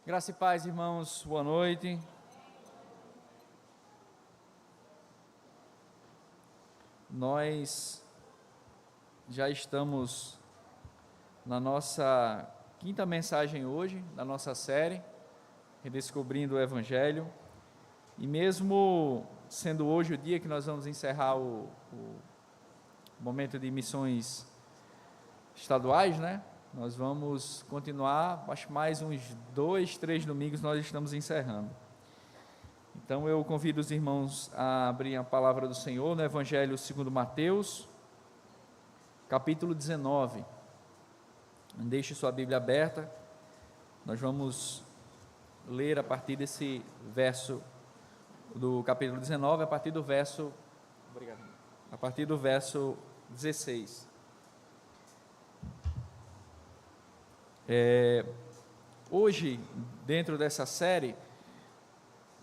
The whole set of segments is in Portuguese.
Graça e paz, irmãos, boa noite. Nós já estamos na nossa quinta mensagem hoje, da nossa série, Redescobrindo o Evangelho. E mesmo sendo hoje o dia que nós vamos encerrar o momento de missões estaduais, né? Nós vamos continuar, acho que mais uns 2, 3 domingos nós estamos encerrando. Então eu convido os irmãos a abrir a palavra do Senhor no Evangelho segundo Mateus, capítulo 19. Deixe sua Bíblia aberta, nós vamos ler a partir desse verso do capítulo 19, a partir do verso 16. Hoje, dentro dessa série,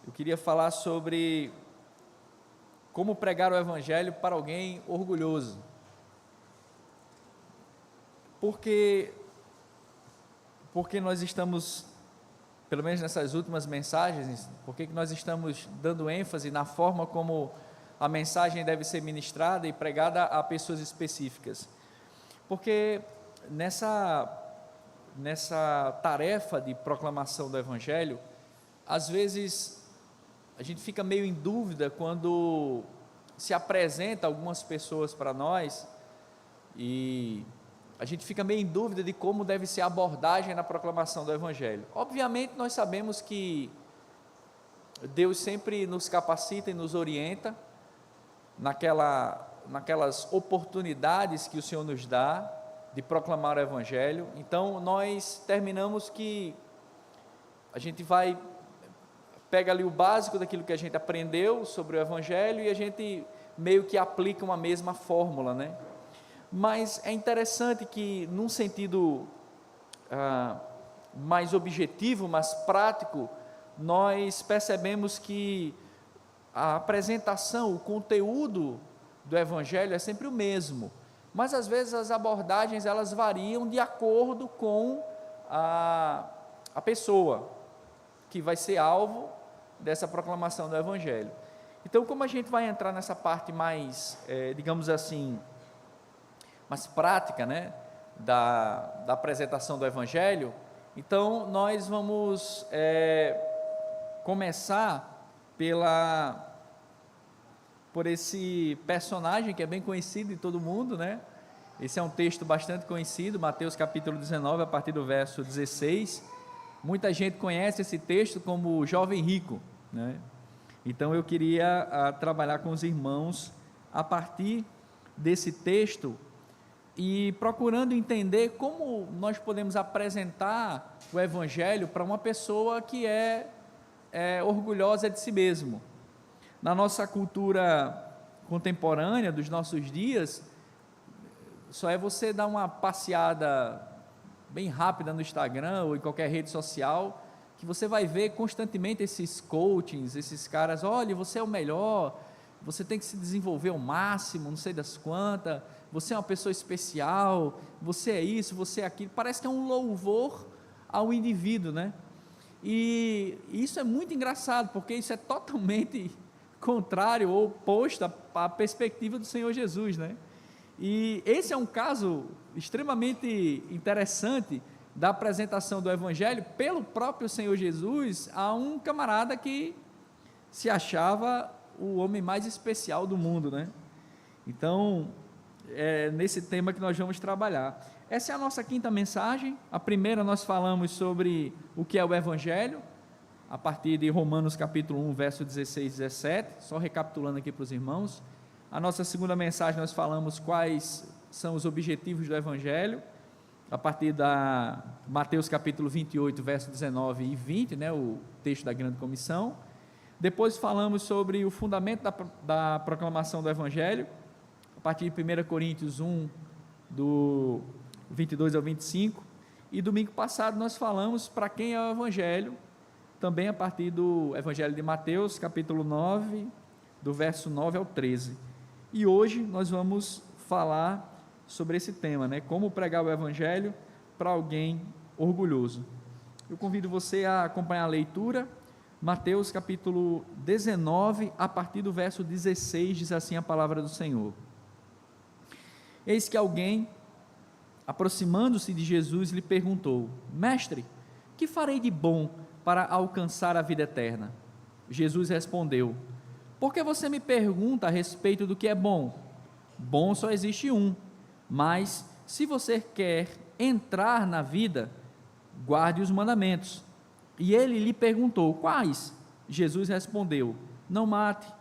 eu queria falar sobre como pregar o Evangelho para alguém orgulhoso. Porque nós estamos, pelo menos nessas últimas mensagens, porque nós estamos dando ênfase na forma como a mensagem deve ser ministrada e pregada a pessoas específicas. Porque nessa tarefa de proclamação do Evangelho, às vezes a gente fica meio em dúvida quando se apresenta algumas pessoas para nós e a gente fica meio em dúvida de como deve ser a abordagem na proclamação do Evangelho. Obviamente nós sabemos que Deus sempre nos capacita e nos orienta naquelas oportunidades que o Senhor nos dá de proclamar o Evangelho. Então nós terminamos que a gente pega ali o básico daquilo que a gente aprendeu sobre o Evangelho e a gente meio que aplica uma mesma fórmula, né? Mas é interessante que, num sentido mais objetivo, mais prático, nós percebemos que a apresentação, o conteúdo do Evangelho é sempre o mesmo, mas às vezes as abordagens elas variam de acordo com a pessoa que vai ser alvo dessa proclamação do Evangelho. Então, como a gente vai entrar nessa parte mais, digamos assim, mais prática, né, da apresentação do Evangelho, então nós vamos começar por esse personagem que é bem conhecido de todo mundo, né? Esse é um texto bastante conhecido, Mateus capítulo 19, a partir do verso 16. Muita gente conhece esse texto como o jovem rico, né? Então eu queria trabalhar com os irmãos a partir desse texto e procurando entender como nós podemos apresentar o Evangelho para uma pessoa que é orgulhosa de si mesmo. Na nossa cultura contemporânea, dos nossos dias, só é você dar uma passeada bem rápida no Instagram ou em qualquer rede social, que você vai ver constantemente esses coachings, esses caras, olha, você é o melhor, você tem que se desenvolver ao máximo, não sei das quantas, você é uma pessoa especial, você é isso, você é aquilo, parece que é um louvor ao indivíduo, né? E isso é muito engraçado, porque isso é totalmente contrário ou oposto à perspectiva do Senhor Jesus, né? E esse é um caso extremamente interessante da apresentação do Evangelho pelo próprio Senhor Jesus a um camarada que se achava o homem mais especial do mundo, né? Então, é nesse tema que nós vamos trabalhar. Essa é a nossa quinta mensagem. A primeira nós falamos sobre o que é o Evangelho, a partir de Romanos capítulo 1, verso 16 e 17, só recapitulando aqui para os irmãos. A nossa segunda mensagem nós falamos quais são os objetivos do Evangelho, a partir da Mateus capítulo 28, verso 19 e 20, né, o texto da grande comissão. Depois falamos sobre o fundamento da proclamação do Evangelho, a partir de 1 Coríntios 1, do 22 ao 25, e domingo passado nós falamos para quem é o Evangelho, também a partir do Evangelho de Mateus, capítulo 9, do verso 9 ao 13. E hoje nós vamos falar sobre esse tema, né? Como pregar o Evangelho para alguém orgulhoso. eu convido você a acompanhar a leitura. Mateus capítulo 19, a partir do verso 16, diz assim a palavra do Senhor: Eis que alguém, aproximando-se de Jesus, lhe perguntou: Mestre, que farei de bom para alcançar a vida eterna? Jesus respondeu: Por que você me pergunta a respeito do que é bom? Bom só existe um, mas se você quer entrar na vida, guarde os mandamentos. E ele lhe perguntou: Quais? Jesus respondeu: Não mate,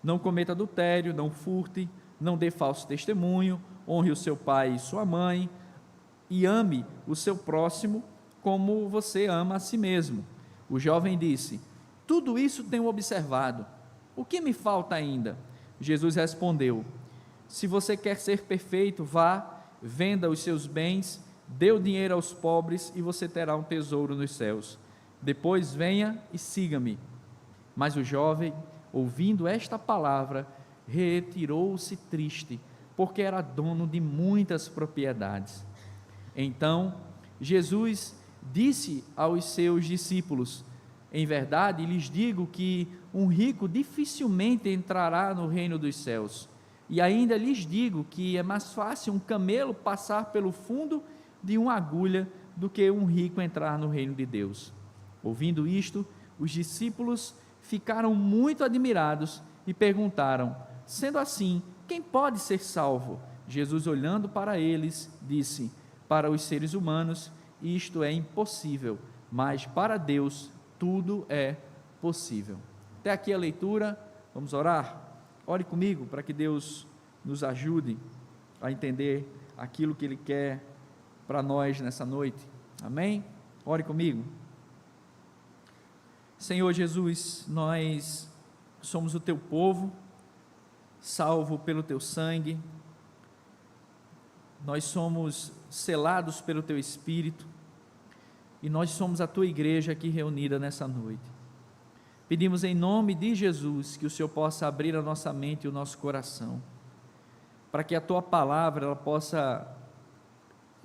não cometa adultério, não furte, não dê falso testemunho, honre o seu pai e sua mãe, e ame o seu próximo como você ama a si mesmo. O jovem disse: Tudo isso tenho observado. O que me falta ainda? Jesus respondeu: Se você quer ser perfeito, vá, venda os seus bens, dê o dinheiro aos pobres e você terá um tesouro nos céus. Depois venha e siga-me. Mas o jovem, ouvindo esta palavra, retirou-se triste, porque era dono de muitas propriedades. Então Jesus disse aos seus discípulos: Em verdade lhes digo que um rico dificilmente entrará no reino dos céus. E ainda lhes digo que é mais fácil um camelo passar pelo fundo de uma agulha do que um rico entrar no reino de Deus. Ouvindo isto, os discípulos ficaram muito admirados e perguntaram: Sendo assim, quem pode ser salvo? Jesus, olhando para eles, disse: Para os seres humanos isto é impossível, mas para Deus tudo é possível. Até aqui a leitura. Vamos orar? Ore comigo para que Deus nos ajude a entender aquilo que Ele quer para nós nessa noite. Amém? Ore comigo. Senhor Jesus, nós somos o Teu povo, salvo pelo Teu sangue, nós somos selados pelo Teu Espírito, e nós somos a Tua igreja aqui reunida nessa noite. Pedimos em nome de Jesus que o Senhor possa abrir a nossa mente e o nosso coração, para que a Tua palavra ela possa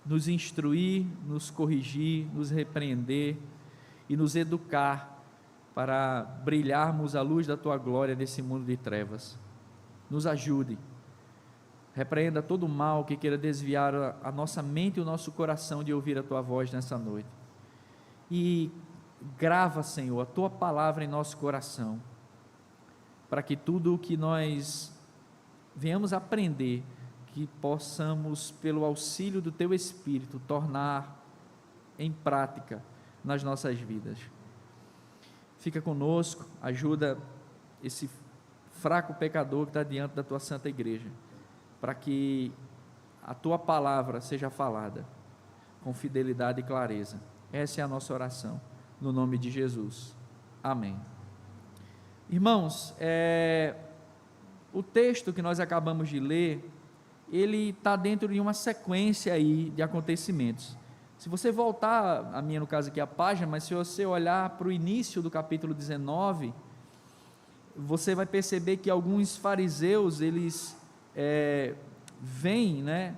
nos instruir, nos corrigir, nos repreender e nos educar para brilharmos a luz da Tua glória nesse mundo de trevas. Nos ajude, repreenda todo o mal que queira desviar a nossa mente e o nosso coração de ouvir a Tua voz nessa noite, e grava, Senhor, a Tua palavra em nosso coração, para que tudo o que nós venhamos aprender, que possamos, pelo auxílio do Teu Espírito, tornar em prática nas nossas vidas. Fica conosco, ajuda esse fraco pecador que está diante da Tua santa igreja, para que a Tua palavra seja falada com fidelidade e clareza. Essa é a nossa oração, no nome de Jesus, amém. Irmãos, o texto que nós acabamos de ler, ele está dentro de uma sequência aí de acontecimentos. Se você voltar, a minha no caso aqui a página, mas se você olhar para o início do capítulo 19, você vai perceber que alguns fariseus, eles vêm, né?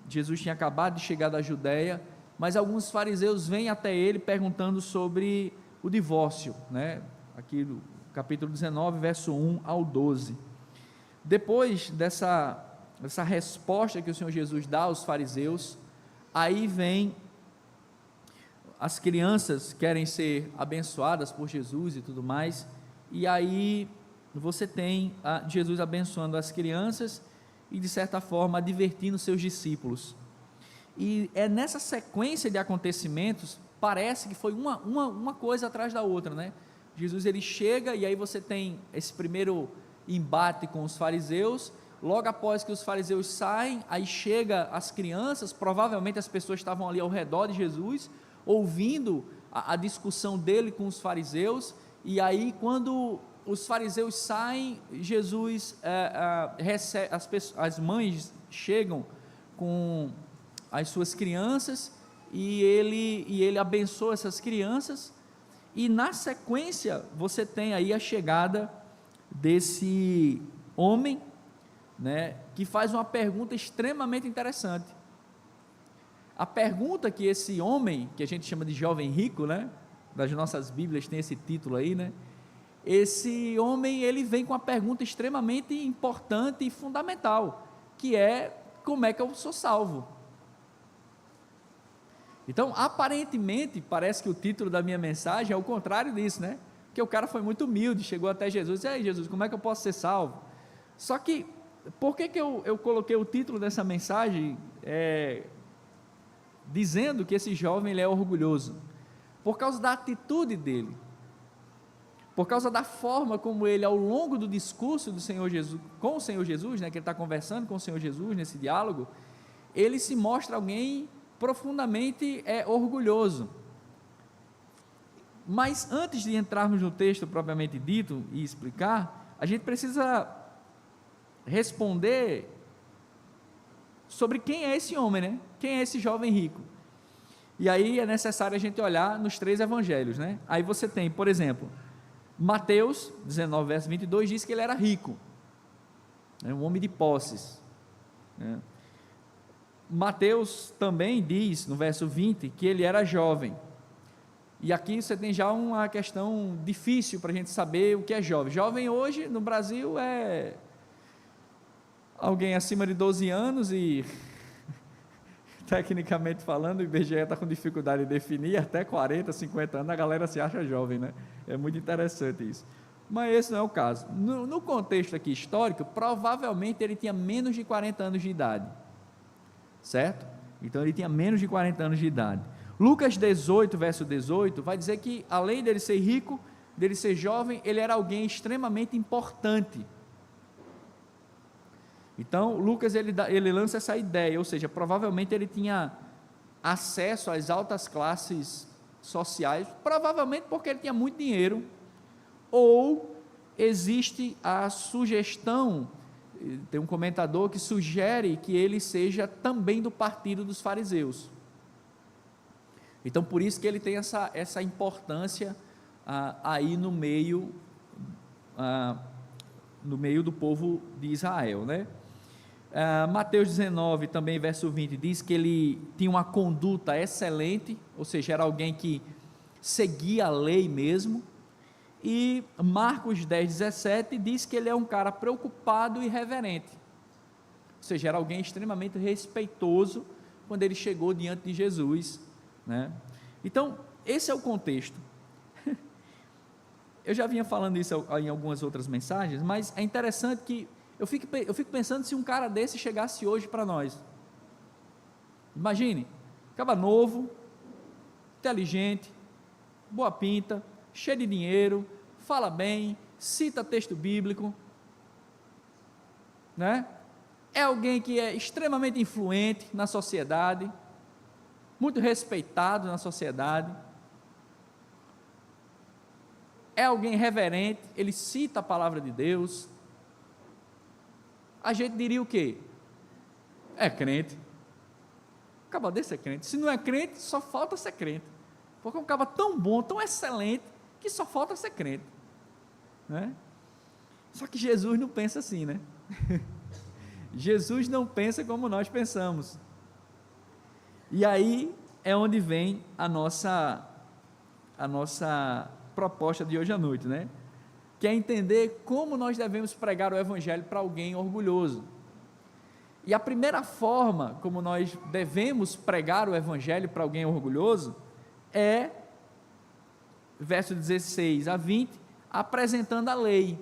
Jesus tinha acabado de chegar da Judéia, mas alguns fariseus vêm até ele perguntando sobre o divórcio, né? Aqui no capítulo 19, verso 1 ao 12. Depois dessa resposta que o Senhor Jesus dá aos fariseus, aí vem as crianças querem ser abençoadas por Jesus e tudo mais, e aí você tem Jesus abençoando as crianças e de certa forma advertindo seus discípulos. E é nessa sequência de acontecimentos, parece que foi uma coisa atrás da outra, né? Jesus ele chega e aí você tem esse primeiro embate com os fariseus. Logo após que os fariseus saem, aí chega as crianças, provavelmente as pessoas estavam ali ao redor de Jesus, ouvindo a discussão dele com os fariseus, e aí quando os fariseus saem, Jesus recebe, as mães chegam com as suas crianças, e ele abençoa essas crianças, e na sequência você tem aí a chegada desse homem, né, que faz uma pergunta extremamente interessante. a pergunta que esse homem, que a gente chama de jovem rico, né? Das nossas Bíblias tem esse título aí, né? Esse homem, ele vem com uma pergunta extremamente importante e fundamental, que é: como é que eu sou salvo? Então, aparentemente, parece que o título da minha mensagem é o contrário disso, né? Porque o cara foi muito humilde, chegou até Jesus e disse: ei, Jesus, como é que eu posso ser salvo? Só que, por que eu coloquei o título dessa mensagem dizendo que esse jovem ele é orgulhoso? Por causa da atitude dele, por causa da forma como ele, ao longo do discurso do Senhor Jesus, com o Senhor Jesus, né, que ele está conversando com o Senhor Jesus nesse diálogo, ele se mostra alguém profundamente orgulhoso. Mas antes de entrarmos no texto propriamente dito e explicar, a gente precisa responder sobre quem é esse homem, né? Quem é esse jovem rico? E aí é necessário a gente olhar nos 3 evangelhos, né? Aí você tem, por exemplo, Mateus 19, verso 22, diz que ele era rico, um homem de posses, né? Mateus também diz, no verso 20, que ele era jovem. E aqui você tem já uma questão difícil para a gente saber o que é jovem. Jovem hoje, no Brasil, é alguém acima de 12 anos e, tecnicamente falando, o IBGE está com dificuldade de definir, até 40, 50 anos, a galera se acha jovem, né? É muito interessante isso. Mas esse não é o caso. No contexto aqui histórico, provavelmente ele tinha menos de 40 anos de idade. Certo? Então ele tinha menos de 40 anos de idade. Lucas 18, verso 18, vai dizer que, além dele ser rico, dele ser jovem, ele era alguém extremamente importante. Então, Lucas ele lança essa ideia, ou seja, provavelmente ele tinha acesso às altas classes sociais, provavelmente porque ele tinha muito dinheiro, ou existe a sugestão, tem um comentador que sugere que ele seja também do partido dos fariseus. Então, por isso que ele tem essa importância aí no meio do povo de Israel, né? Mateus 19, também verso 20, diz que ele tinha uma conduta excelente, ou seja, era alguém que seguia a lei mesmo. E Marcos 10, 17 diz que ele é um cara preocupado e reverente, ou seja, era alguém extremamente respeitoso quando ele chegou diante de Jesus, né? Então, esse é o contexto. Eu já vinha falando isso em algumas outras mensagens, mas é interessante que eu fico pensando se um cara desse chegasse hoje para nós. Imagine, cara novo, inteligente, boa pinta, cheio de dinheiro, fala bem, cita texto bíblico, né? É alguém que é extremamente influente na sociedade, muito respeitado na sociedade, é alguém reverente, ele cita a palavra de Deus. A gente diria o quê? É crente. O cara desse é crente. Se não é crente, só falta ser crente, porque é um cara tão bom, tão excelente, que só falta ser crente, né? Só que Jesus não pensa assim, né? Jesus não pensa como nós pensamos. E aí é onde vem a nossa proposta de hoje à noite, né? Que é entender como nós devemos pregar o evangelho para alguém orgulhoso. E a primeira forma como nós devemos pregar o evangelho para alguém orgulhoso é, verso 16 a 20, apresentando a lei,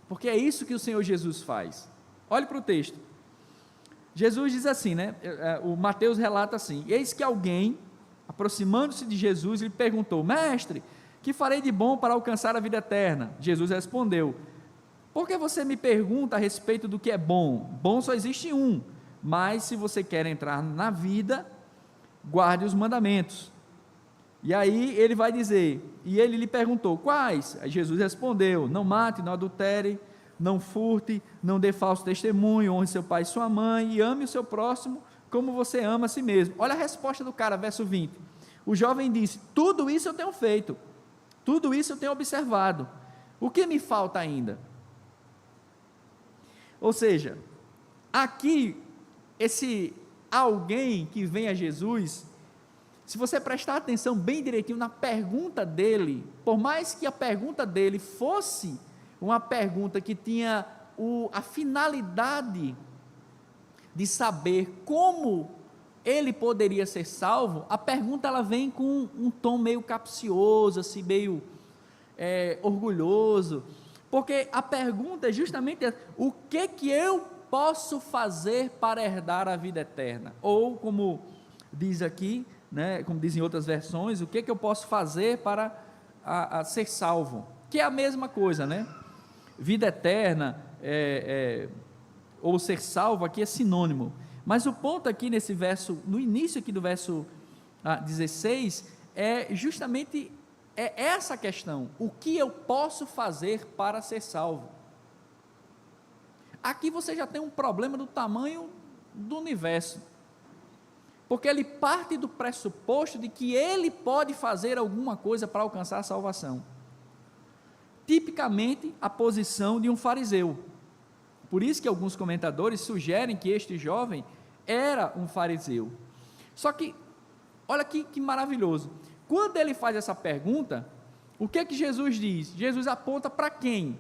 porque é isso que o Senhor Jesus faz. Olhe para o texto. Jesus diz assim, né? O Mateus relata assim: eis que alguém, aproximando-se de Jesus, lhe perguntou: mestre, que farei de bom para alcançar a vida eterna? Jesus respondeu: por que você me pergunta a respeito do que é bom? Bom só existe um, mas se você quer entrar na vida, guarde os mandamentos. E aí ele vai dizer, e ele lhe perguntou: quais? Aí Jesus respondeu: não mate, não adultere, não furte, não dê falso testemunho, honre seu pai e sua mãe, e ame o seu próximo como você ama a si mesmo. Olha a resposta do cara, verso 20. O jovem disse: tudo isso eu tenho feito, tudo isso eu tenho observado, o que me falta ainda? Ou seja, aqui, esse alguém que vem a Jesus, se você prestar atenção bem direitinho na pergunta dele, por mais que a pergunta dele fosse uma pergunta que tinha a finalidade de saber como ele poderia ser salvo, a pergunta ela vem com um tom meio capcioso, assim, meio orgulhoso, porque a pergunta é justamente essa: o que eu posso fazer para herdar a vida eterna? Ou como diz aqui, né, como dizem outras versões, o que eu posso fazer para ser salvo? Que é a mesma coisa, né? Vida eterna, ou ser salvo aqui é sinônimo, mas o ponto aqui nesse verso, no início aqui do verso 16, é justamente essa questão: o que eu posso fazer para ser salvo? Aqui você já tem um problema do tamanho do universo, porque ele parte do pressuposto de que ele pode fazer alguma coisa para alcançar a salvação, tipicamente a posição de um fariseu. Por isso que alguns comentadores sugerem que este jovem era um fariseu. Só que, olha que maravilhoso, quando ele faz essa pergunta, o que Jesus diz? Jesus aponta para quem?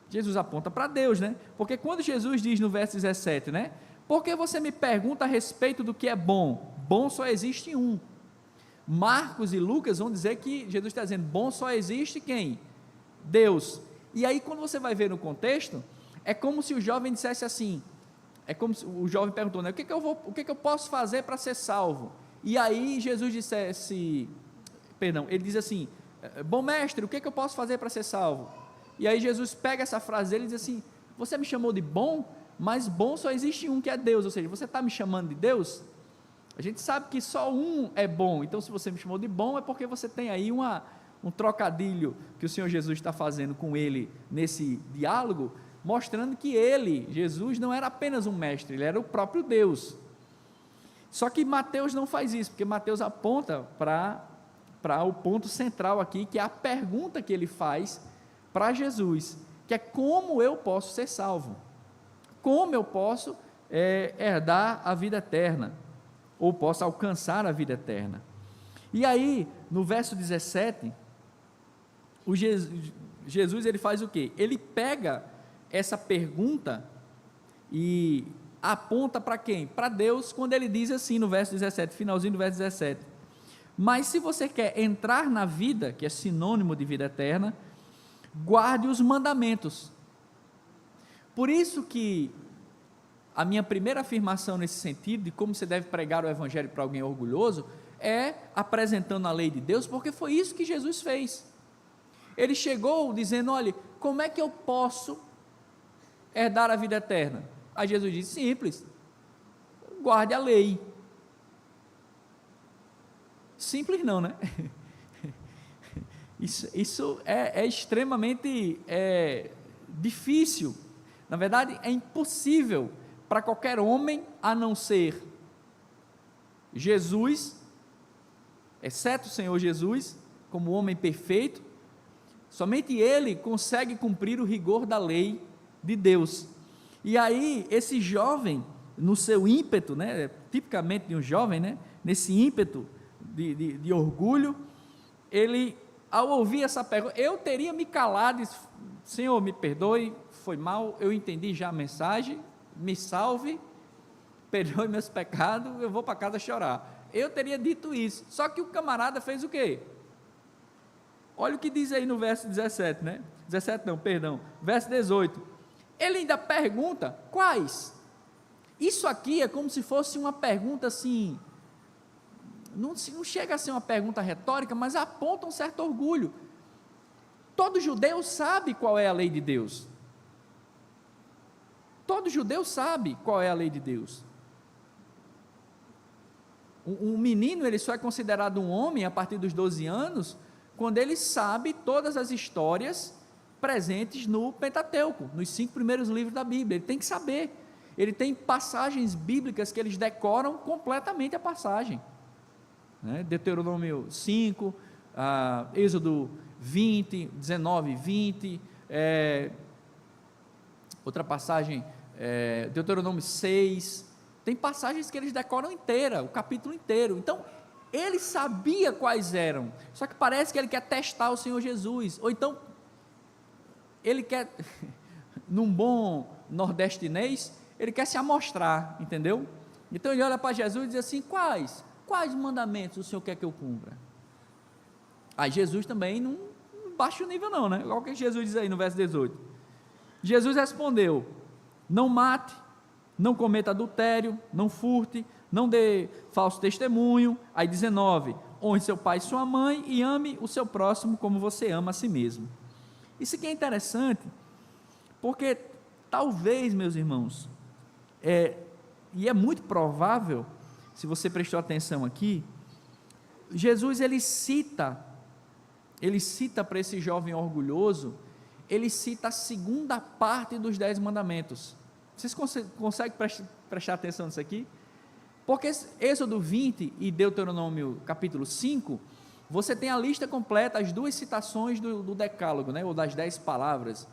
Jesus aponta para Deus, né? Porque quando Jesus diz no verso 17, né? Por que você me pergunta a respeito do que é bom? Bom só existe um. Marcos e Lucas vão dizer que Jesus está dizendo: bom só existe quem? Deus. E aí, quando você vai ver no contexto, é como se o jovem dissesse assim, é como se o jovem perguntou, né, o que eu posso fazer para ser salvo? E aí Jesus dissesse, ele diz assim: bom mestre, o que eu posso fazer para ser salvo? E aí Jesus pega essa frase dele e diz assim: você me chamou de bom, mas bom só existe um, que é Deus. Ou seja, você está me chamando de Deus? A gente sabe que só um é bom, então se você me chamou de bom, é porque você tem aí um trocadilho que o Senhor Jesus está fazendo com ele nesse diálogo, mostrando que ele, Jesus, não era apenas um mestre, ele era o próprio Deus. Só que Mateus não faz isso, porque Mateus aponta para o ponto central aqui, que é a pergunta que ele faz para Jesus, que é: como eu posso ser salvo? Como eu posso herdar a vida eterna? Ou posso alcançar a vida eterna? E aí, no verso 17, Jesus ele faz o quê? Ele pega essa pergunta e aponta para quem? Para Deus, quando ele diz assim no verso 17, finalzinho do verso 17: mas se você quer entrar na vida, que é sinônimo de vida eterna, guarde os mandamentos. Por isso que a minha primeira afirmação nesse sentido, de como você deve pregar o evangelho para alguém orgulhoso, é apresentando a lei de Deus, porque foi isso que Jesus fez. Ele chegou dizendo: olha, como é que eu posso herdar a vida eterna? Aí Jesus disse: simples, guarde a lei. Simples não, né? Isso é extremamente difícil, na verdade é impossível para qualquer homem, a não ser Jesus, exceto o Senhor Jesus, como homem perfeito. Somente ele consegue cumprir o rigor da lei de Deus. E aí esse jovem, no seu ímpeto, né, tipicamente de um jovem, né, nesse ímpeto de orgulho, ele, ao ouvir essa pergunta, eu teria me calado: Senhor, me perdoe, foi mal, eu entendi já a mensagem, me salve, perdoe meus pecados, eu vou para casa chorar. Eu teria dito isso. Só que o camarada fez o quê? Olha o que diz aí no verso 17, né? 17 não, perdão, verso 18. Ele ainda pergunta: quais? Isso aqui é como se fosse uma pergunta assim, não chega a ser uma pergunta retórica, mas aponta um certo orgulho. Todo judeu sabe qual é a lei de Deus. Todo judeu sabe qual é a lei de Deus. Um menino, ele só é considerado um homem a partir dos 12 anos, quando ele sabe todas as histórias presentes no Pentateuco, nos 5 primeiros livros da Bíblia. Ele tem que saber. Ele tem passagens bíblicas que eles decoram completamente a passagem, né? Deuteronômio 5, Êxodo 20, 19, 20, outra passagem, Deuteronômio 6, Tem passagens que eles decoram inteira, o capítulo inteiro. Então, ele sabia quais eram, só que parece que ele quer testar o Senhor Jesus, ou então, ele quer, num bom nordestinês, ele quer se amostrar, entendeu? Então ele olha para Jesus e diz assim: quais mandamentos o Senhor quer que eu cumpra? Aí Jesus também não baixa o nível não, né? Igual que Jesus diz aí no verso 18, Jesus respondeu: não mate, não cometa adultério, não furte, não dê falso testemunho. Aí 19, honre seu pai e sua mãe e ame o seu próximo como você ama a si mesmo. Isso aqui é interessante, porque talvez, meus irmãos, e é muito provável, se você prestou atenção aqui, Jesus ele cita para esse jovem orgulhoso, ele cita a segunda parte dos 10 mandamentos. Vocês conseguem prestar atenção nisso aqui? Porque Êxodo 20 e Deuteronômio capítulo 5, você tem a lista completa, as duas citações do decálogo, né, ou das 10 palavras,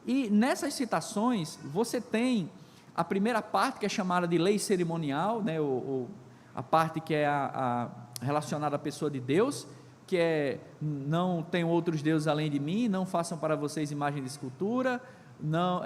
e nessas citações, você tem a primeira parte que é chamada de lei cerimonial, né, ou a parte que é relacionada à pessoa de Deus, que é: não tenham outros deuses além de mim, não façam para vocês imagem de escultura, não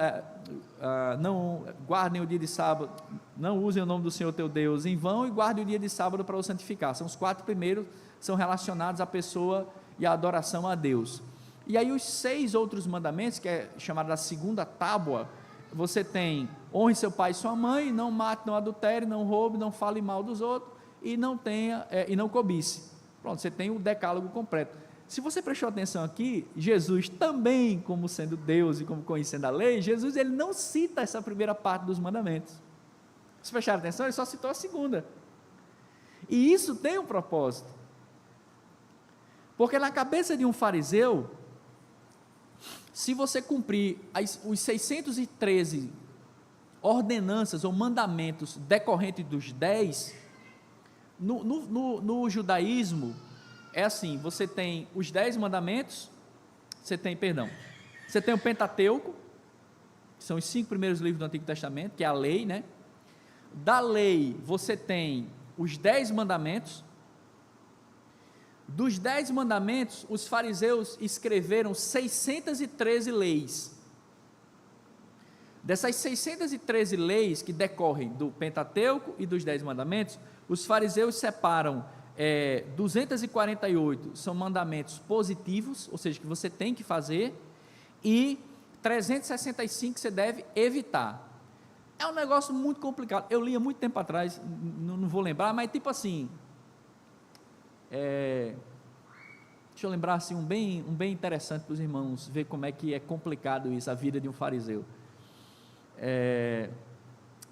guardem o dia de sábado, não usem o nome do Senhor teu Deus em vão, e guardem o dia de sábado para o santificar. São os 4 primeiros, são relacionados à pessoa e à adoração a Deus. E aí os 6 outros mandamentos, que é chamada da segunda tábua, você tem: honre seu pai e sua mãe, não mate, não adultere, não roube, não fale mal dos outros, e não cobice. Pronto, você tem o decálogo completo. Se você prestou atenção aqui, Jesus também, como sendo Deus e como conhecendo a lei, Jesus ele não cita essa primeira parte dos mandamentos. Se prestar atenção, ele só citou a segunda. E isso tem um propósito, porque na cabeça de um fariseu, se você cumprir os 613 ordenanças ou mandamentos decorrentes dos 10, no judaísmo, é assim: você tem os 10 mandamentos, você tem o Pentateuco, que são os 5 primeiros livros do Antigo Testamento, que é a lei, né? Da lei, você tem os 10 mandamentos. Dos 10 mandamentos, os fariseus escreveram 613 leis. Dessas 613 leis que decorrem do Pentateuco e dos 10 mandamentos, os fariseus separam 248 são mandamentos positivos, ou seja, que você tem que fazer, e 365 você deve evitar. É um negócio muito complicado. Eu li há muito tempo atrás, não vou lembrar, mas tipo assim, deixa eu lembrar assim, um bem interessante para os irmãos ver como é que é complicado isso, a vida de um fariseu.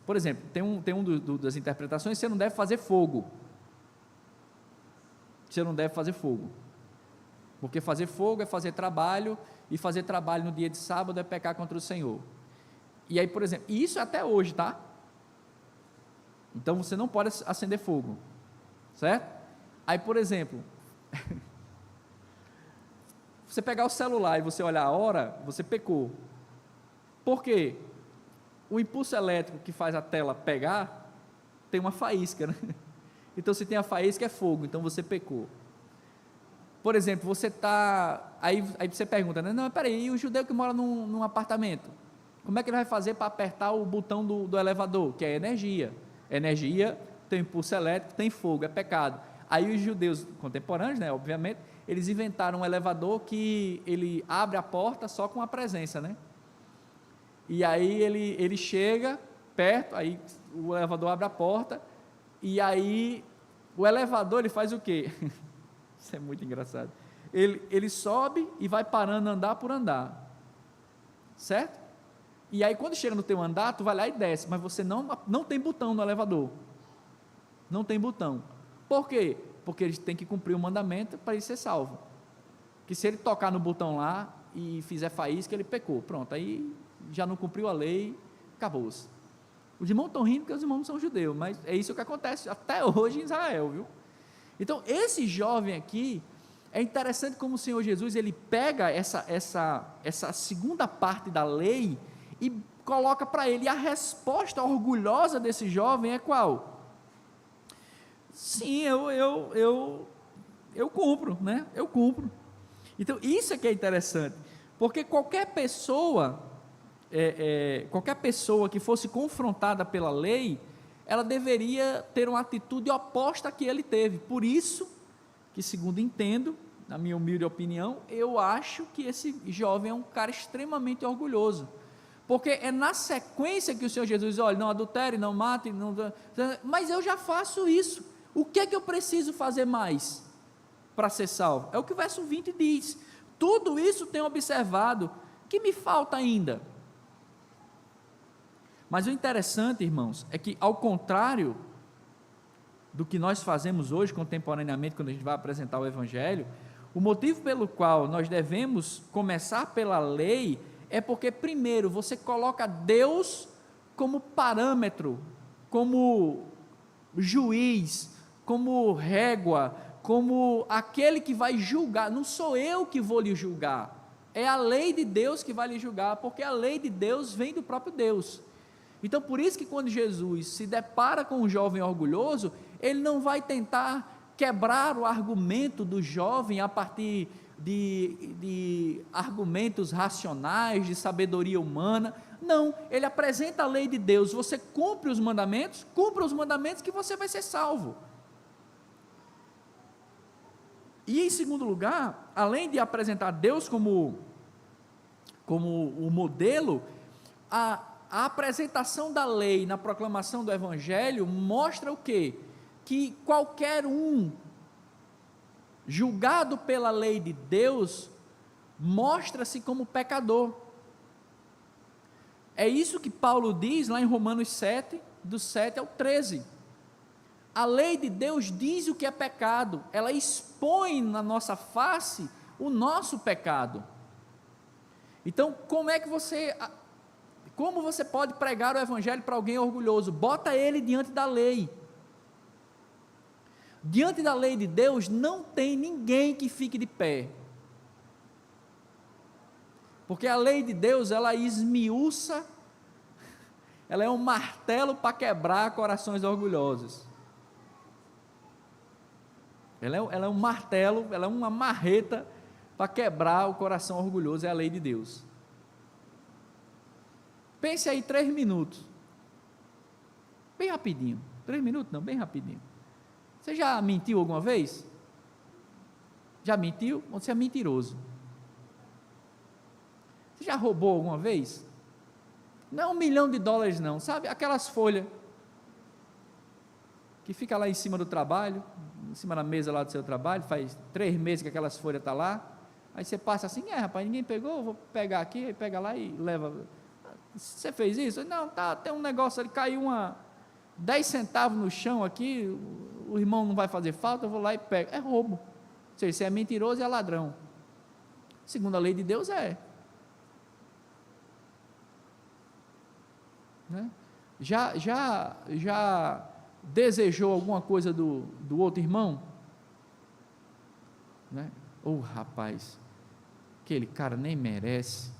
Por exemplo, tem das interpretações: você não deve fazer fogo. Você não deve fazer fogo, porque fazer fogo é fazer trabalho, e fazer trabalho no dia de sábado é pecar contra o Senhor. E aí, por exemplo, e isso é até hoje, tá? Então você não pode acender fogo, certo? Aí, por exemplo, você pegar o celular e você olhar a hora, você pecou. Por quê? O impulso elétrico que faz a tela pegar tem uma faísca, né? Então, se tem a faísca, é fogo, então você pecou. Por exemplo, você está, aí você pergunta, né? Não, peraí, e o judeu que mora num apartamento, como é que ele vai fazer para apertar o botão do elevador, que é energia? Energia tem impulso elétrico, tem fogo, é pecado. Aí os judeus contemporâneos, né, obviamente, eles inventaram um elevador que ele abre a porta só com a presença, né? E aí ele chega perto, aí o elevador abre a porta, e aí o elevador ele faz o quê? Isso é muito engraçado. Ele sobe e vai parando andar por andar, certo? E aí quando chega no teu andar, tu vai lá e desce, mas você não tem botão no elevador, não tem botão. Por quê? Porque ele tem que cumprir o mandamento para ele ser salvo, que se ele tocar no botão lá e fizer faísca, ele pecou, pronto, aí já não cumpriu a lei, acabou-se. Os irmãos estão rindo porque os irmãos não são judeus, mas é isso que acontece até hoje em Israel, viu? Então, esse jovem aqui, é interessante como o Senhor Jesus, ele pega essa segunda parte da lei, e coloca para ele, e a resposta orgulhosa desse jovem é qual? Sim, eu cumpro, né? Eu cumpro. Então, isso é que é interessante, porque qualquer pessoa que fosse confrontada pela lei, ela deveria ter uma atitude oposta à que ele teve. Por isso que, segundo entendo, na minha humilde opinião, eu acho que esse jovem é um cara extremamente orgulhoso, porque é na sequência que o Senhor Jesus diz: olha, não adultere, não mate, mas eu já faço isso, o que é que eu preciso fazer mais para ser salvo? É o que o verso 20 diz: tudo isso tenho observado, que me falta ainda? Mas o interessante, irmãos, é que, ao contrário do que nós fazemos hoje, contemporaneamente, quando a gente vai apresentar o Evangelho, o motivo pelo qual nós devemos começar pela lei é porque, primeiro, você coloca Deus como parâmetro, como juiz, como régua, como aquele que vai julgar. Não sou eu que vou lhe julgar, é a lei de Deus que vai lhe julgar, porque a lei de Deus vem do próprio Deus. Então, por isso que quando Jesus se depara com um jovem orgulhoso, ele não vai tentar quebrar o argumento do jovem a partir de argumentos racionais, de sabedoria humana. Não, ele apresenta a lei de Deus: você cumpre os mandamentos que você vai ser salvo. E, em segundo lugar, além de apresentar Deus como o modelo, a apresentação da lei na proclamação do Evangelho mostra o quê? Que qualquer um julgado pela lei de Deus mostra-se como pecador. É isso que Paulo diz lá em Romanos 7, do 7 ao 13. A lei de Deus diz o que é pecado, ela expõe na nossa face o nosso pecado. Então, como você pode pregar o Evangelho para alguém orgulhoso? Bota ele diante da lei. Diante da lei de Deus não tem ninguém que fique de pé, porque a lei de Deus, ela esmiuça, ela é um martelo para quebrar corações orgulhosos. Ela é um martelo, ela é uma marreta para quebrar o coração orgulhoso, é a lei de Deus. Pense aí 3 minutos, bem rapidinho. 3 minutos não, bem rapidinho. Você já mentiu alguma vez? Já mentiu? Você é mentiroso. Você já roubou alguma vez? Não é $1 milhão não, sabe? Aquelas folhas que fica lá em cima do trabalho, em cima da mesa lá do seu trabalho, faz 3 meses que aquelas folhas estão lá, aí você passa assim: rapaz, ninguém pegou, vou pegar aqui, aí pega lá e leva. Você fez isso? Não, tem um negócio ali, caiu 10 centavos no chão aqui, o irmão não vai fazer falta, eu vou lá e pego. É roubo. Ou seja, você é mentiroso e é ladrão. Segundo a lei de Deus, é. Né? Já desejou alguma coisa do outro irmão? Né? Rapaz, aquele cara nem merece.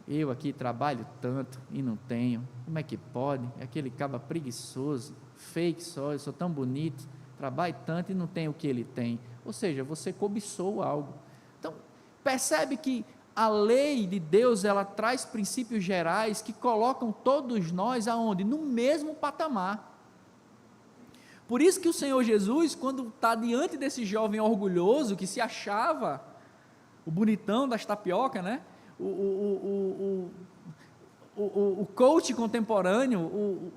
Eu aqui trabalho tanto e não tenho, como é que pode? Aquele cabra preguiçoso, fake só, eu sou tão bonito, trabalho tanto e não tenho o que ele tem. Ou seja, você cobiçou algo. Então, percebe que a lei de Deus, ela traz princípios gerais que colocam todos nós aonde? No mesmo patamar. Por isso que o Senhor Jesus, quando está diante desse jovem orgulhoso, que se achava o bonitão das tapioca, né? O coach contemporâneo,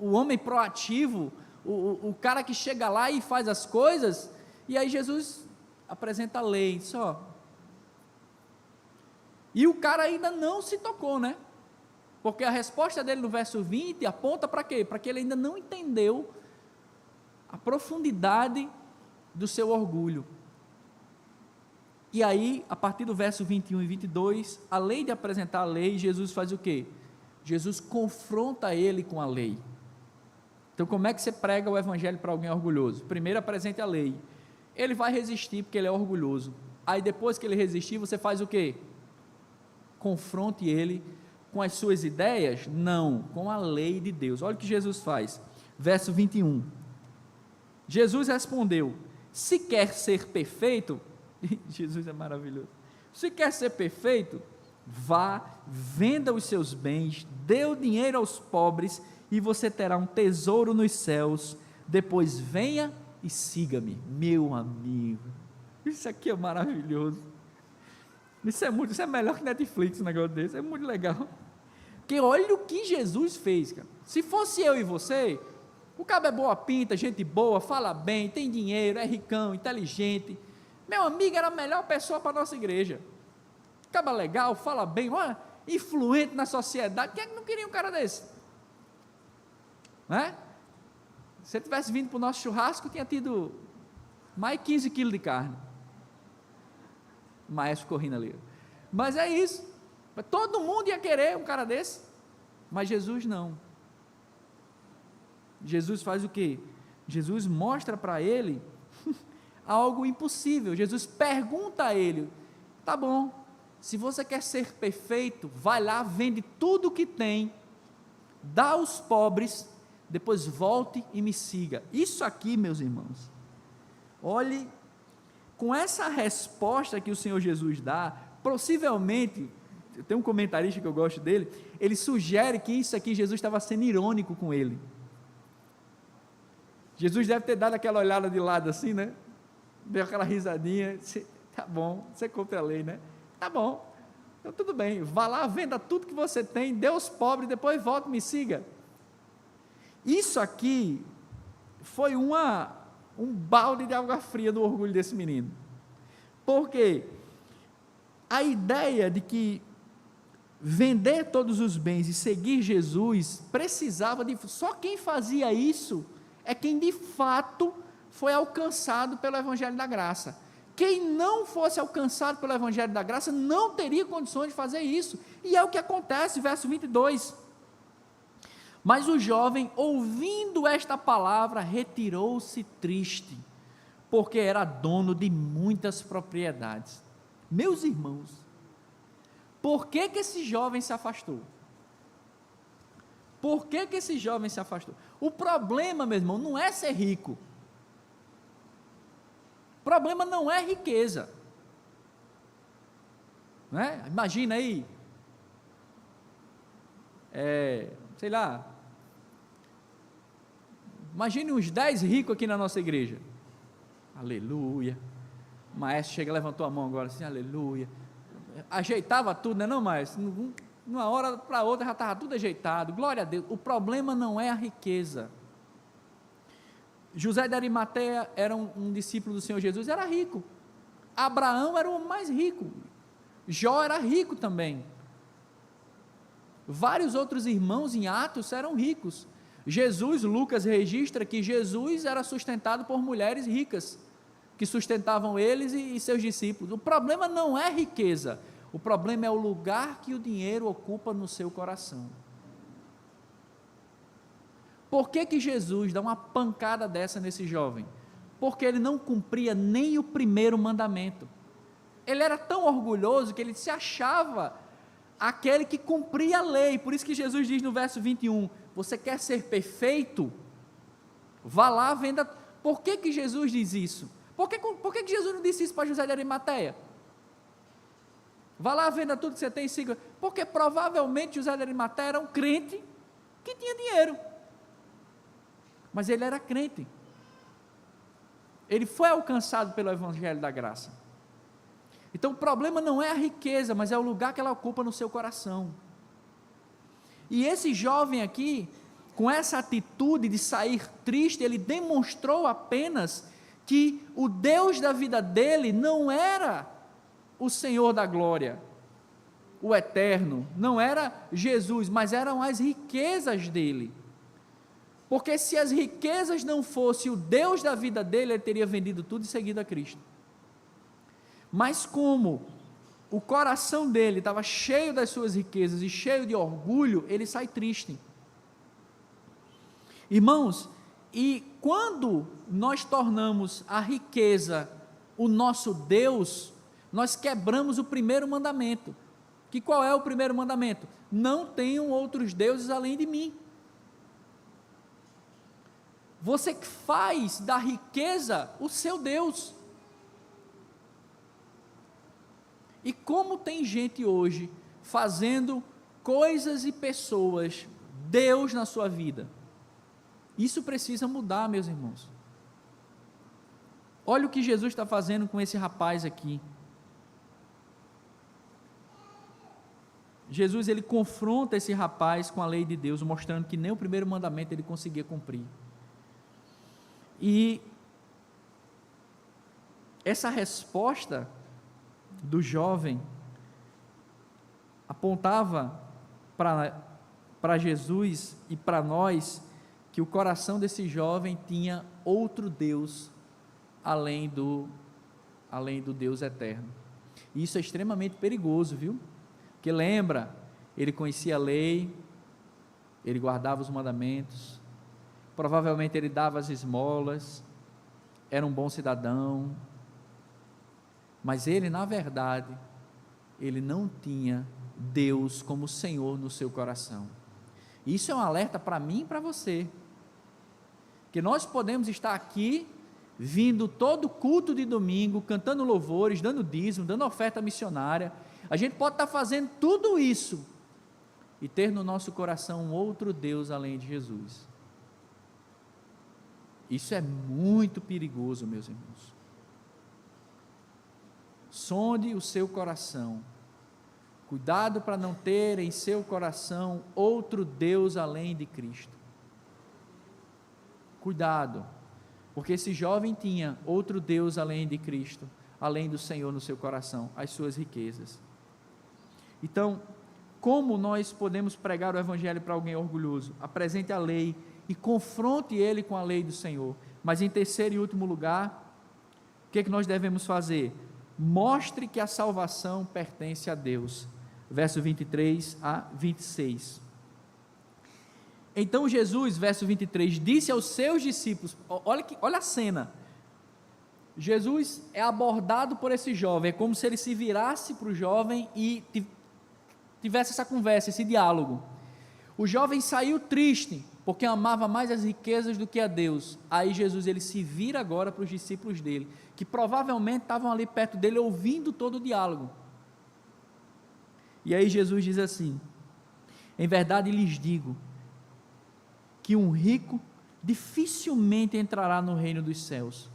o homem proativo, o cara que chega lá e faz as coisas, e aí Jesus apresenta a lei, só. E o cara ainda não se tocou, né? Porque a resposta dele no verso 20 aponta para quê? Para que ele ainda não entendeu a profundidade do seu orgulho. E aí, a partir do verso 21 e 22, além de apresentar a lei, Jesus faz o quê? Jesus confronta ele com a lei. Então, como é que você prega o Evangelho para alguém orgulhoso? Primeiro, apresente a lei. Ele vai resistir porque ele é orgulhoso. Aí, depois que ele resistir, você faz o quê? Confronte ele com as suas ideias? Não, com a lei de Deus. Olha o que Jesus faz, verso 21. Jesus respondeu: se quer ser perfeito, Jesus é maravilhoso, se quer ser perfeito, vá, venda os seus bens, dê o dinheiro aos pobres, e você terá um tesouro nos céus, depois venha e siga-me. Meu amigo, isso aqui é maravilhoso, isso é melhor que Netflix, um negócio desse, é muito legal, porque olha o que Jesus fez, cara. Se fosse eu e você, o cabo é boa pinta, gente boa, fala bem, tem dinheiro, é ricão, inteligente, meu amigo, era a melhor pessoa para a nossa igreja, cabo legal, fala bem, olha, influente na sociedade. Quem é que não queria um cara desse? Né? Se ele tivesse vindo para o nosso churrasco, tinha tido mais 15 quilos de carne. Maestro correndo ali. Mas é isso, todo mundo ia querer um cara desse, mas Jesus não. Jesus faz o quê? Jesus mostra para ele algo impossível. Jesus pergunta a ele: tá bom, se você quer ser perfeito, vai lá, vende tudo o que tem, dá aos pobres, depois volte e me siga. Isso aqui, meus irmãos, olhe, com essa resposta que o Senhor Jesus dá, possivelmente, tem um comentarista que eu gosto dele, ele sugere que isso aqui, Jesus estava sendo irônico com ele. Jesus deve ter dado aquela olhada de lado assim, né? Deu aquela risadinha, tá bom, você cumpre a lei, né? Tá bom, então tudo bem, vá lá, venda tudo que você tem, dê aos pobres, depois volte e me siga. Isso aqui foi um balde de água fria no orgulho desse menino, porque a ideia de que vender todos os bens e seguir Jesus precisava de, só quem fazia isso é quem de fato foi alcançado pelo Evangelho da Graça. Quem não fosse alcançado pelo Evangelho da Graça não teria condições de fazer isso, e é o que acontece, verso 22, mas o jovem, ouvindo esta palavra, retirou-se triste, porque era dono de muitas propriedades. Meus irmãos, por que esse jovem se afastou? Por que esse jovem se afastou? O problema, meu irmão, não é ser rico, o problema não é riqueza, não é? Imagina aí, sei lá, imagine uns 10 ricos aqui na nossa igreja, aleluia, o maestro chega, levantou a mão agora assim, aleluia, ajeitava tudo, não é não, maestro? Numa hora para outra já estava tudo ajeitado, glória a Deus. O problema não é a riqueza. José de Arimateia era um discípulo do Senhor Jesus, era rico. Abraão era o mais rico, Jó era rico também, vários outros irmãos em Atos eram ricos. Jesus, Lucas registra que Jesus era sustentado por mulheres ricas, que sustentavam eles e seus discípulos. O problema não é riqueza, o problema é o lugar que o dinheiro ocupa no seu coração. Por que Jesus dá uma pancada dessa nesse jovem? Porque ele não cumpria nem o primeiro mandamento. Ele era tão orgulhoso que ele se achava aquele que cumpria a lei. Por isso que Jesus diz no verso 21, você quer ser perfeito? Vá lá, venda. Por que Jesus diz isso? Por que Jesus não disse isso para José de Arimateia? Vá lá, venda tudo que você tem e siga. Porque provavelmente José de Arimateia era um crente que tinha dinheiro, mas ele era crente, ele foi alcançado pelo Evangelho da Graça. Então o problema não é a riqueza, mas é o lugar que ela ocupa no seu coração. E esse jovem aqui, com essa atitude de sair triste, ele demonstrou apenas que o Deus da vida dele não era o Senhor da glória, o eterno, não era Jesus, mas eram as riquezas dele. Porque se as riquezas não fossem o Deus da vida dele, ele teria vendido tudo e seguido a Cristo. Mas como o coração dele estava cheio das suas riquezas e cheio de orgulho, ele sai triste. Irmãos, e quando nós tornamos a riqueza o nosso Deus, nós quebramos o primeiro mandamento. Que qual é o primeiro mandamento? não tenham outros deuses além de mim. Você faz da riqueza o seu Deus. E como tem gente hoje fazendo coisas e pessoas Deus na sua vida. Isso precisa mudar, meus irmãos. Olha o que Jesus está fazendo com esse rapaz aqui. Jesus, ele confronta esse rapaz com a lei de Deus, mostrando que nem o primeiro mandamento ele conseguia cumprir. E essa resposta do jovem apontava para Jesus e para nós que o coração desse jovem tinha outro Deus além do Deus eterno. E isso é extremamente perigoso, viu? Porque lembra, ele conhecia a lei, ele guardava os mandamentos, provavelmente ele dava as esmolas, era um bom cidadão, mas ele, na verdade, ele não tinha Deus como Senhor no seu coração. Isso é um alerta para mim e para você, que nós podemos estar aqui, vindo todo culto de domingo, cantando louvores, dando dízimo, dando oferta missionária, a gente pode estar fazendo tudo isso, e ter no nosso coração um outro Deus além de Jesus. Isso é muito perigoso, meus irmãos. Sonde o seu coração, cuidado para não ter em seu coração outro Deus além de Cristo. Cuidado, porque esse jovem tinha outro Deus além de Cristo, além do Senhor no seu coração, as suas riquezas. Então, como nós podemos pregar o Evangelho para alguém orgulhoso? Apresente a lei e confronte ele com a lei do Senhor. Mas em terceiro e último lugar, o que é que nós devemos fazer? Mostre que a salvação pertence a Deus. Verso 23 a 26. Então Jesus, verso 23, disse aos seus discípulos, olha a cena, Jesus é abordado por esse jovem, é como se ele se virasse para o jovem e tivesse essa conversa, esse diálogo. O jovem saiu triste, porque amava mais as riquezas do que a Deus. Aí Jesus, ele se vira agora para os discípulos dele, que provavelmente estavam ali perto dele, ouvindo todo o diálogo. E aí Jesus diz assim: em verdade lhes digo, que um rico dificilmente entrará no reino dos céus.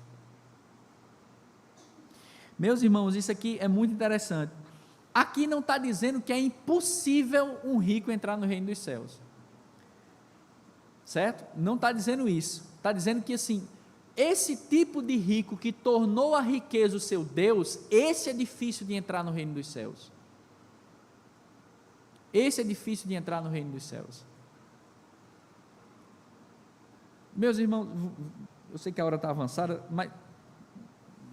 Meus irmãos, isso aqui é muito interessante. Aqui não está dizendo que é impossível um rico entrar no reino dos céus, certo? Não está dizendo isso, está dizendo que assim, esse tipo de rico que tornou a riqueza o seu Deus, esse é difícil de entrar no reino dos céus. Esse é difícil de entrar no reino dos céus. Meus irmãos, eu sei que a hora está avançada, mas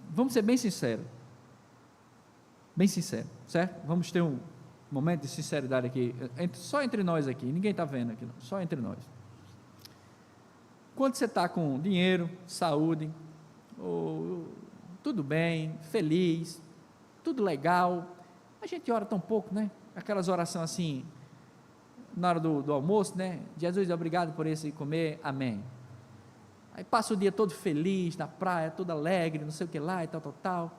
vamos ser bem sinceros, certo? Vamos ter um momento de sinceridade aqui, só entre nós aqui, ninguém está vendo aqui, não, só entre nós. Quando você está com dinheiro, saúde, tudo bem, feliz, tudo legal, a gente ora tão pouco, né? Aquelas orações assim, na hora do almoço, né? Jesus, obrigado por esse comer, amém. Aí passa o dia todo feliz, na praia, todo alegre, não sei o que lá, e tal.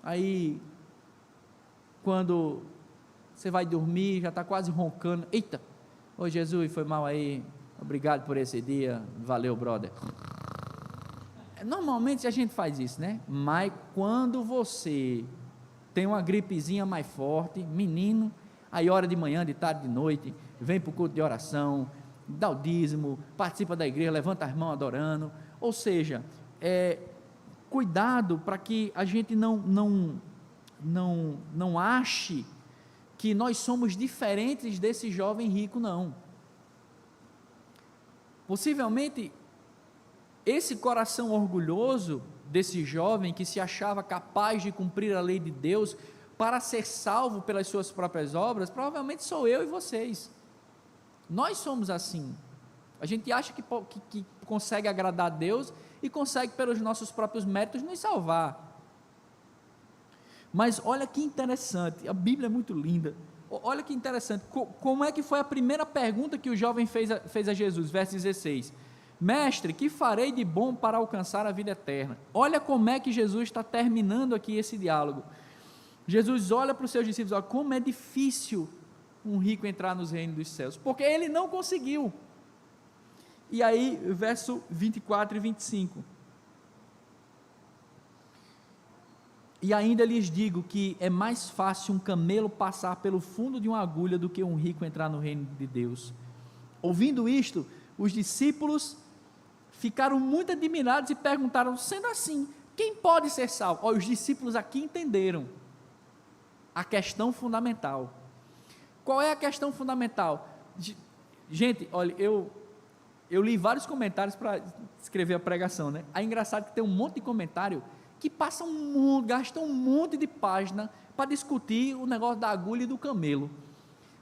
Aí, quando você vai dormir, já está quase roncando, eita, ô Jesus, foi mal aí, obrigado por esse dia, valeu, brother. Normalmente a gente faz isso, né? Mas quando você tem uma gripezinha mais forte, menino, aí hora de manhã, de tarde, de noite, vem para o culto de oração, dá o dízimo, participa da igreja, levanta as mãos adorando, ou seja, cuidado para que a gente não ache que nós somos diferentes desse jovem rico, não. Possivelmente, esse coração orgulhoso desse jovem que se achava capaz de cumprir a lei de Deus para ser salvo pelas suas próprias obras, provavelmente sou eu e vocês. Nós somos assim. A gente acha que consegue agradar a Deus e consegue pelos nossos próprios méritos nos salvar. Mas olha que interessante, a Bíblia é muito linda. Olha que interessante, como é que foi a primeira pergunta que o jovem fez a Jesus, verso 16, mestre, que farei de bom para alcançar a vida eterna? Olha como é que Jesus está terminando aqui esse diálogo. Jesus olha para os seus discípulos, olha como é difícil um rico entrar nos reinos dos céus, porque ele não conseguiu. E aí, verso 24 e 25, e ainda lhes digo que é mais fácil um camelo passar pelo fundo de uma agulha do que um rico entrar no reino de Deus. Ouvindo isto, os discípulos ficaram muito admirados e perguntaram, sendo assim, quem pode ser salvo? Olha, os discípulos aqui entenderam a questão fundamental. Qual é a questão fundamental? Gente, olha, eu li vários comentários para escrever a pregação, né? É engraçado que tem um monte de comentário que passa gastam um monte de página para discutir o negócio da agulha e do camelo.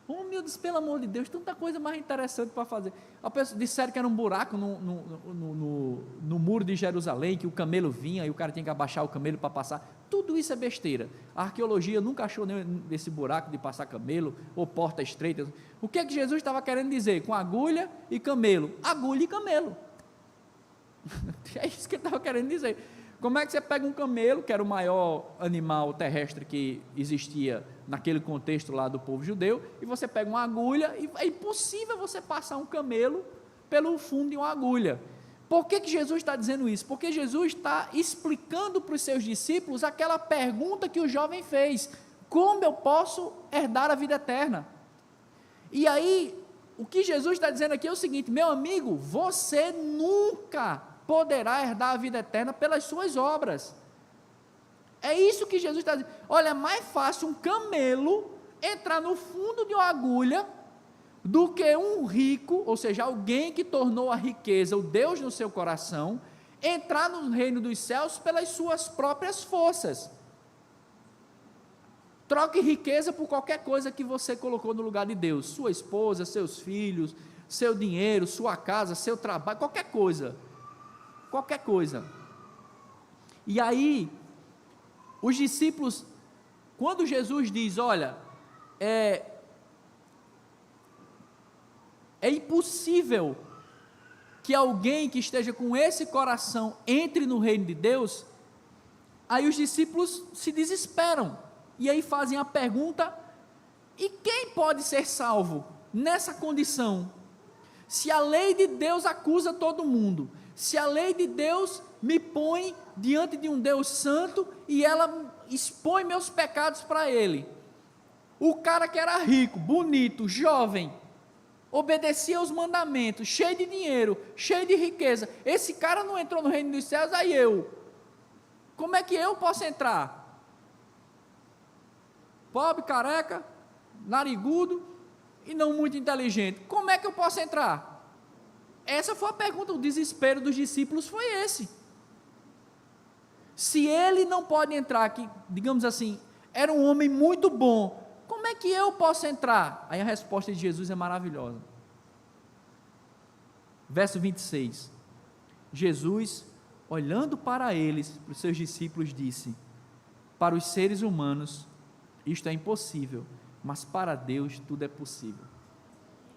Oh meu Deus, pelo amor de Deus, tanta coisa mais interessante para fazer. A pessoa disseram que era um buraco no muro de Jerusalém, que o camelo vinha e o cara tinha que abaixar o camelo para passar. Tudo isso é besteira. A arqueologia nunca achou nesse buraco de passar camelo ou porta estreita. O que é que Jesus estava querendo dizer com agulha e camelo? Agulha e camelo. É isso que ele estava querendo dizer. Como é que você pega um camelo, que era o maior animal terrestre que existia naquele contexto lá do povo judeu, e você pega uma agulha, e é impossível você passar um camelo pelo fundo de uma agulha. Por que Jesus está dizendo isso? Porque Jesus está explicando para os seus discípulos aquela pergunta que o jovem fez: como eu posso herdar a vida eterna? E aí, o que Jesus está dizendo aqui é o seguinte: meu amigo, você nunca poderá herdar a vida eterna pelas suas obras. É isso que Jesus está dizendo. Olha, é mais fácil um camelo entrar no fundo de uma agulha do que um rico, ou seja, alguém que tornou a riqueza o Deus no seu coração, entrar no reino dos céus pelas suas próprias forças. Troque riqueza por qualquer coisa que você colocou no lugar de Deus, sua esposa, seus filhos, seu dinheiro, sua casa, seu trabalho, qualquer coisa. E aí, os discípulos, quando Jesus diz, olha, é impossível que alguém que esteja com esse coração entre no reino de Deus, aí os discípulos se desesperam, e aí fazem a pergunta, e quem pode ser salvo nessa condição? Se a lei de Deus acusa todo mundo, se a lei de Deus me põe diante de um Deus santo e ela expõe meus pecados para ele, o cara que era rico, bonito, jovem, obedecia aos mandamentos, cheio de dinheiro, cheio de riqueza, esse cara não entrou no reino dos céus, aí como é que eu posso entrar? Pobre, careca, narigudo e não muito inteligente, como é que eu posso entrar? Essa foi a pergunta, o desespero dos discípulos foi esse. Se ele não pode entrar, que, digamos assim, era um homem muito bom, como é que eu posso entrar? Aí a resposta de Jesus é maravilhosa. Verso 26, Jesus, olhando para eles, para os seus discípulos, disse, para os seres humanos, isto é impossível, mas para Deus tudo é possível.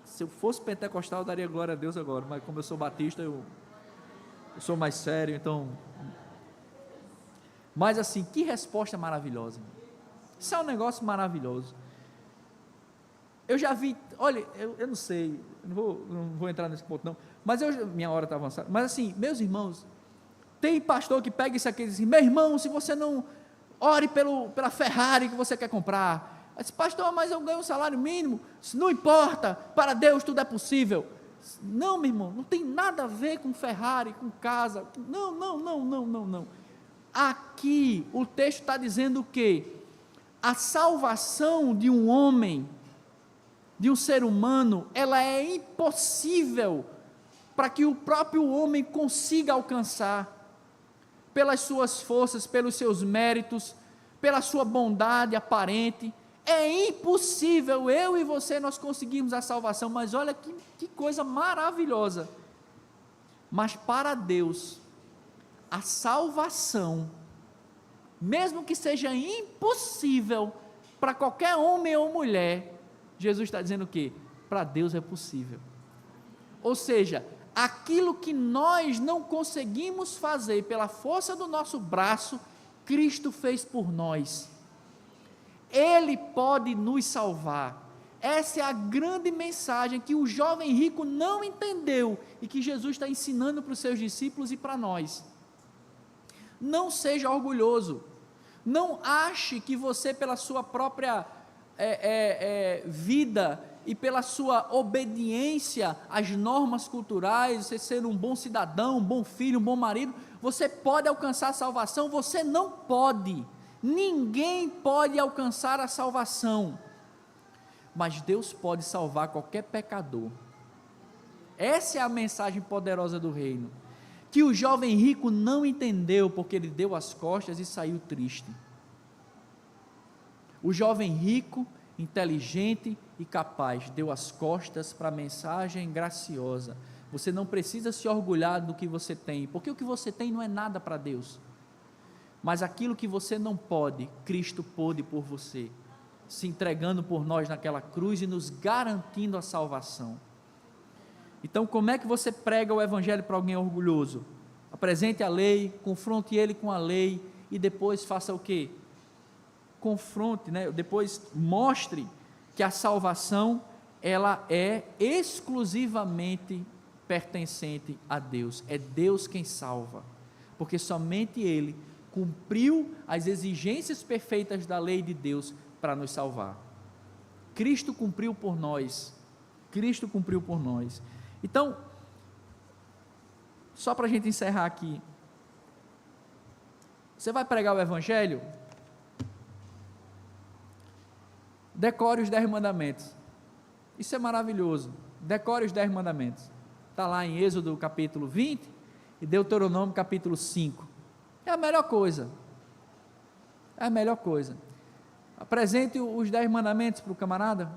Se eu fosse pentecostal, eu daria glória a Deus agora, mas como eu sou batista, eu sou mais sério, então... Mas assim, que resposta maravilhosa. Isso é um negócio maravilhoso. Eu já vi, olha, eu não sei, não vou entrar nesse ponto não, mas minha hora está avançada, mas assim, meus irmãos, tem pastor que pega isso aqui e diz assim, meu irmão, se você não ore pela Ferrari que você quer comprar, eu disse, pastor, mas eu ganho um salário mínimo, não importa, para Deus tudo é possível. Não, meu irmão, não tem nada a ver com Ferrari, com casa, não. Aqui o texto está dizendo que a salvação de um homem, de um ser humano, ela é impossível para que o próprio homem consiga alcançar, pelas suas forças, pelos seus méritos, pela sua bondade aparente. É impossível eu e você nós conseguirmos a salvação, mas olha que coisa maravilhosa. Mas para Deus, a salvação, mesmo que seja impossível para qualquer homem ou mulher, Jesus está dizendo o quê? Para Deus é possível. Ou seja, aquilo que nós não conseguimos fazer pela força do nosso braço, Cristo fez por nós. Ele pode nos salvar. Essa é a grande mensagem que o jovem rico não entendeu e que Jesus está ensinando para os seus discípulos e para nós. Não seja orgulhoso. Não ache que você, pela sua própria vida e pela sua obediência às normas culturais, você ser um bom cidadão, um bom filho, um bom marido, você pode alcançar a salvação. Você não pode. Ninguém pode alcançar a salvação. Mas Deus pode salvar qualquer pecador. Essa é a mensagem poderosa do reino, que o jovem rico não entendeu, porque ele deu as costas e saiu triste. O jovem rico, inteligente e capaz, deu as costas para a mensagem graciosa. Você não precisa se orgulhar do que você tem, porque o que você tem não é nada para Deus, mas aquilo que você não pode, Cristo pôde por você, se entregando por nós naquela cruz e nos garantindo a salvação. Então, como é que você prega o evangelho para alguém orgulhoso? Apresente a lei, confronte ele com a lei e depois faça o quê? Confronte, depois mostre que a salvação ela é exclusivamente pertencente a Deus. É Deus quem salva, porque somente Ele cumpriu as exigências perfeitas da lei de Deus para nos salvar. Cristo cumpriu por nós. Cristo cumpriu por nós. Então, só para a gente encerrar aqui, você vai pregar o evangelho? Decore os 10 mandamentos. Isso é maravilhoso. Decore os 10 mandamentos. Está lá em Êxodo capítulo 20 e Deuteronômio capítulo 5. É a melhor coisa. É a melhor coisa. Apresente os 10 mandamentos para o camarada.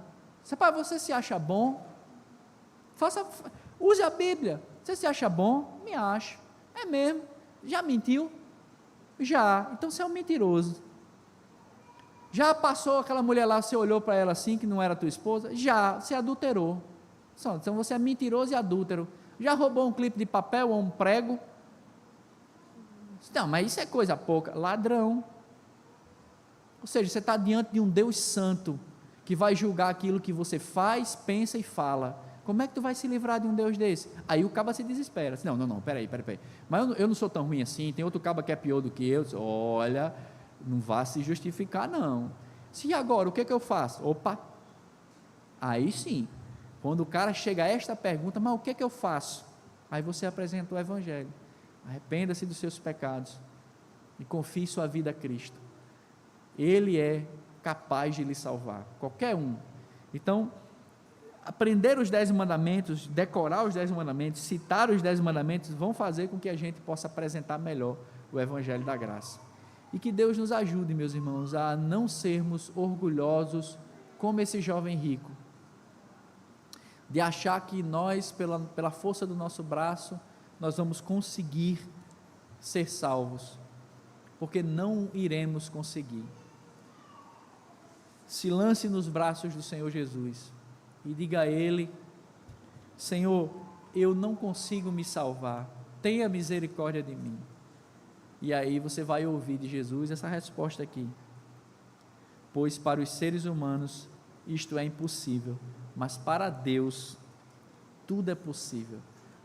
Você se acha bom? Use a Bíblia. Você se acha bom? Me acho. É mesmo. Já mentiu? Já. Então você é um mentiroso. Já passou aquela mulher lá, você olhou para ela assim, que não era tua esposa? Já. Você adulterou. Então você é mentiroso e adúltero. Já roubou um clipe de papel ou um prego? Não, mas isso é coisa pouca. Ladrão. Ou seja, você está diante de um Deus santo, que vai julgar aquilo que você faz, pensa e fala. Como é que tu vai se livrar de um Deus desse? Aí o caba se desespera. Não, peraí. Mas eu não sou tão ruim assim, tem outro caba que é pior do que eu. Olha, não vá se justificar não. Se agora, o que eu faço? Opa, aí sim, quando o cara chega a esta pergunta, mas o que eu faço? Aí você apresenta o evangelho. Arrependa-se dos seus pecados e confie sua vida a Cristo. Ele é capaz de lhe salvar, qualquer um. Então, aprender os 10 mandamentos, decorar os 10 mandamentos, citar os 10 mandamentos, vão fazer com que a gente possa apresentar melhor o evangelho da graça. E que Deus nos ajude, meus irmãos, a não sermos orgulhosos como esse jovem rico, de achar que nós, pela força do nosso braço, nós vamos conseguir ser salvos, porque não iremos conseguir. Se lance nos braços do Senhor Jesus e diga a Ele: Senhor, eu não consigo me salvar, tenha misericórdia de mim. E aí você vai ouvir de Jesus essa resposta aqui: pois para os seres humanos isto é impossível, mas para Deus tudo é possível.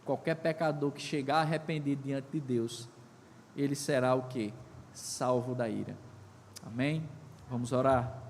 Qualquer pecador que chegar arrependido diante de Deus, ele será o quê? Salvo da ira. Amém? Vamos orar.